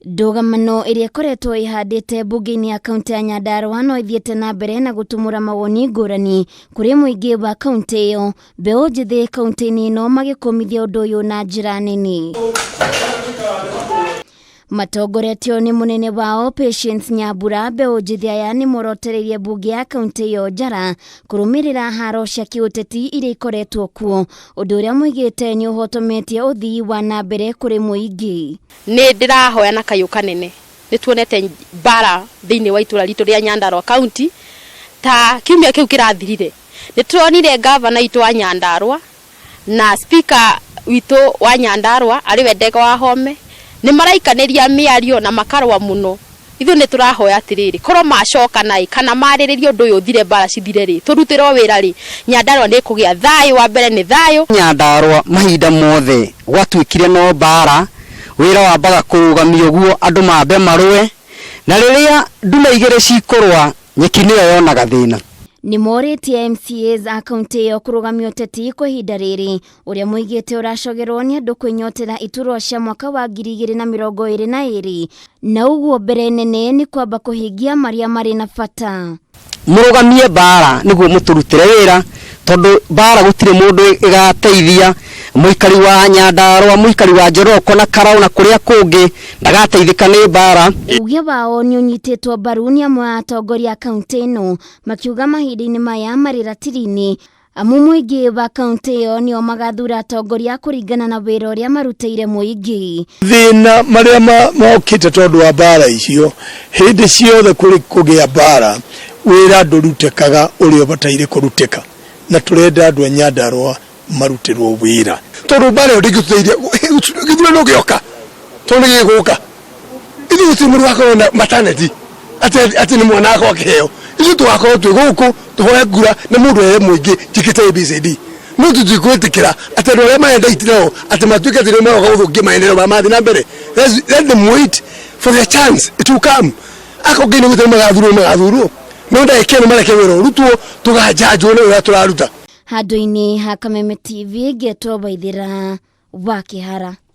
Ndũgamano ĩrĩa ĩkoretwo ĩhandĩte mbunge-inĩ ya kaunti ya Nyandarua no ĩthiĩte na mbere na gũtumũra mawoni ngũrani kũrĩ mũingĩ wa kaunti ĩyo. Mbeũ njĩthĩ kaunti-inĩ ĩno magĩkũmithia ũndũ ũyũ na njĩra nene. Matongoretio nĩ mũnene wao Patience Nyambura, mbeũ njĩthĩ aya nĩ morotereirie mbunge ya kaunti ĩyo njara kũrũmĩrĩra haro cia kĩũteti iria ikoretwo kuo, ũndũ ũrĩa moigĩte nĩ ũhotometie ũthii wa na mbere kũrĩ mũingĩ. Nĩ ndĩrahoya na kayũ kanene nĩ tuonete mbara thĩinĩ wa itũra ritũ rĩa Nyandarua County ta kiumia kĩu kĩrathirire. Nĩ tuonire gavana itũ wa Nyandarua na speaker witũ wa Nyandarua arĩwe Ndegwa Wahome nĩ maraikanĩria mĩario na makarwa mũno. Ithuĩ nĩ tũrahoya atĩrĩrĩ, korwo macoka naĩ kana marĩrĩrio ũndũ ũyũ ũthire mbara cithire rĩ, tũrutĩrwo wĩra rĩ, Nyandarua nĩ kũgĩa thayũ. Wa mbere nĩ thayũ. Nyandarua mahinda mothe gwatuĩkire no mbara, wĩra wambaga kũrũgamio guo andũ mambe marũe, na rĩrĩa nduma igĩrĩ cikorwa nyeki nĩyo yonaga thĩna. Nĩ morĩtie MCAs a kaunti ĩyo kũrũgamia ũteti kwa ihinda rĩrĩ, ũrĩa moigĩte ũracogerwo nĩ andũ kwĩnyotera iturwa cia mwaka wa 2022, na ũguo mbere nene nĩ kwamba kũhingia marĩa marĩ na bata. Mũrũgamie mbara nĩguo mũtũrutĩre wĩra, tondũ mbara gũtirĩ mũndũ ĩgateithia. Mũikari wa Nyandarua, mũikari wa Njoroko na Karau na kũrĩa kũngĩ ndagateithĩka nĩ mbara. Uge wao nĩ ũnyitĩtwo mbaru nĩ amwe a atongoria a kaunti ĩno, makiuga mahinda-inĩ maya marĩ ratiri-inĩ, amu mũingĩ wa kaunti ĩyo nĩo magathura atongoria kũringana na wĩra ũrĩa marutĩire mũingĩ. Thĩna marĩa mokĩte tondũ wa mbara icio, hĩndĩ ciothe kũgĩa mbara wĩra ndũrutĩkaga ũrĩa ũbataire kũrutĩka, na tũrenda andũ a Nyandarua marutĩrwo wĩra. Tondũ mbara ĩyo ndĩngĩtũteithia gĩthurano no gĩoka, tondũ gĩgũka ithuĩ tũmũrũ wakorwo na maternity atĩ nĩ mwana wakwa kĩheo, ithuĩ tũgakorwo twĩ gũkũ tũhoe ngura na mũndũ ehe mũingĩ njĩkĩte ABCD. No tũtikwĩtĩkĩra atĩ andũ arĩa marenda itirao atĩ matuĩke atĩ nĩ maroka gũthũkia maendeleo ma mathiĩ na mbere. Let them wait for their chance, it will come. Akongĩ nĩ gũtĩrĩ magathurwo no ndagĩkĩra mareke wĩra ũrutwo tũgajanjwo nĩ wĩra tũraruta. Handũ-inĩ ha Kameme TV, Getwo Waithĩra wa Kĩhara.